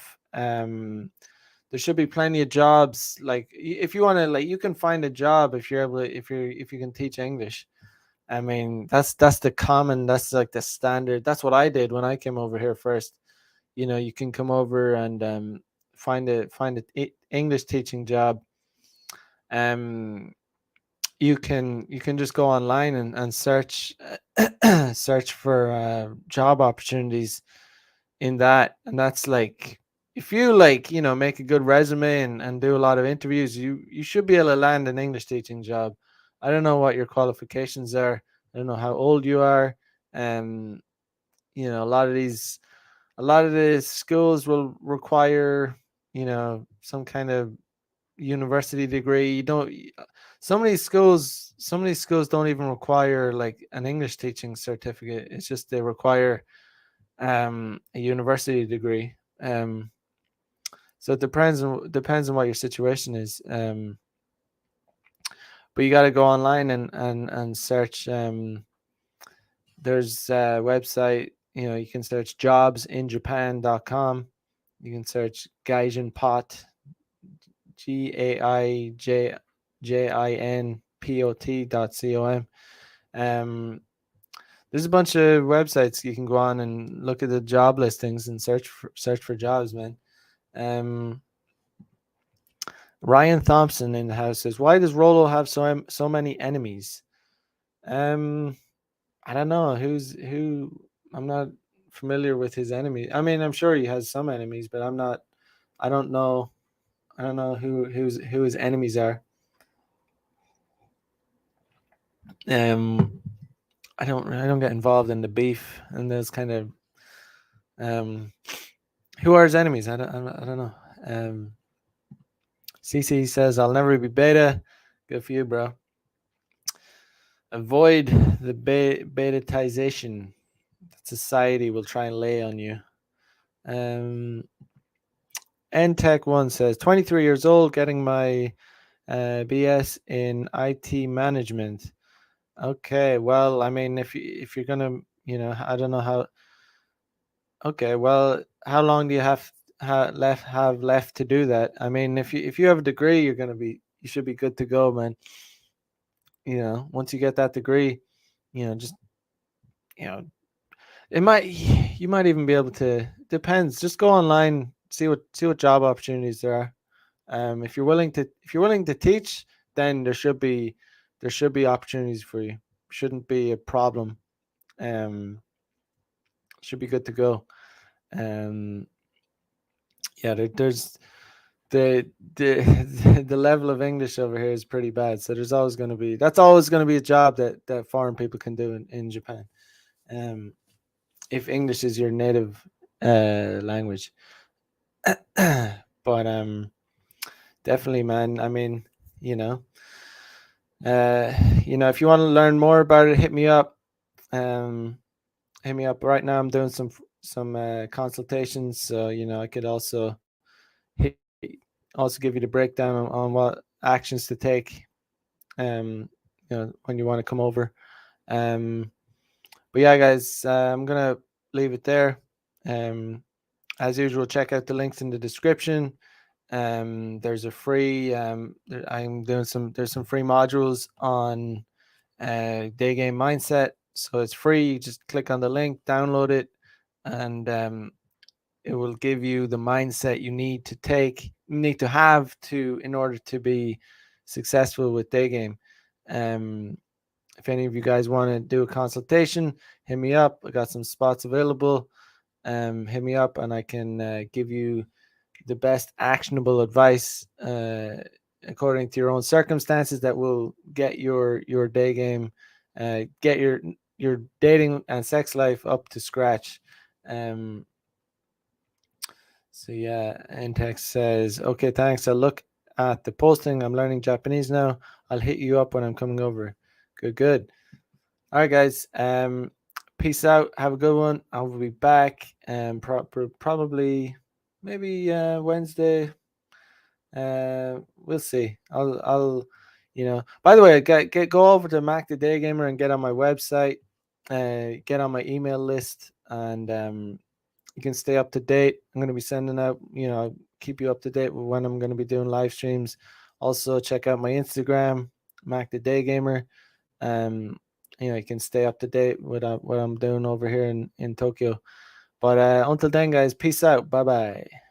jobs. Like, if you want to, like, you can find a job if you're able to, if you can teach English. I mean, that's the common, that's like the standard. That's what I did when I came over here first. You can come over and find a English teaching job. Um, you can just go online and search search for job opportunities in that, and that's like, if you like, make a good resume and do a lot of interviews, you should be able to land an English teaching job. I don't know what your qualifications are. I don't know how old you are. um a lot of these schools will require some kind of university degree. You don't some of these schools don't even require like an English teaching certificate. It's just they require a university degree. So it depends on what your situation is. But you got to go online and search. There's a website, you can search jobsinjapan.com. You can search Gaijin Pot, GAIJINPOT.com. There's a bunch of websites you can go on and look at the job listings and search for jobs, man. Ryan Thompson in the house says, "Why does Rolo have so many enemies?" I don't know who. I'm not familiar with his enemies. I mean, I'm sure he has some enemies, but I'm not. I don't know. I don't know who his enemies are. I don't get involved in the beef and those kind of. Who are his enemies? I don't know. CC says, "I'll never be beta." Good for you, bro. Avoid the betatization that society will try and lay on you. NTech1 says, 23 years old, getting my BS in IT management. Okay, well, I mean, if you're gonna, I don't know how. Okay, well, how long do you have left to do that? I mean, if you have a degree, you should be good to go, man. Once you get that degree, just you know, you might even be able to. Depends. Just go online, see what job opportunities there are. If you're willing to teach, then there should be opportunities for you. Shouldn't be a problem. Um, should be good to go. Um, yeah, there's the level of English over here is pretty bad. So that's always going to be a job that foreign people can do in Japan. Um, if English is your native language. But definitely, man. I mean, you know, if you want to learn more about it, hit me up. Hit me up right now. I'm doing some consultations, so I could hit, also give you the breakdown on what actions to take. When you want to come over. But yeah, guys, I'm gonna leave it there. As usual, check out the links in the description. There's a free. There's some free modules on day game mindset, so it's free. You just click on the link, download it, and it will give you the mindset you need to have in order to be successful with day game. If any of you guys want to do a consultation, hit me up. I got some spots available. Hit me up and I can give you the best actionable advice according to your own circumstances that will get your day game, get your dating and sex life up to scratch. So yeah, Intex says, okay, thanks. I'll look at the posting. I'm learning Japanese now. I'll hit you up when I'm coming over. Good. All right, guys. Peace out. Have a good one. I'll be back. Probably maybe Wednesday. We'll see. I'll By the way, go over to Mac the Day Gamer and get on my website. Get on my email list, and you can stay up to date. I'm going to be sending out, keep you up to date with when I'm going to be doing live streams. Also, check out my Instagram, Mac the Day Gamer. you can stay up to date with what I'm doing over here in Tokyo. But until then, guys, peace out. Bye bye.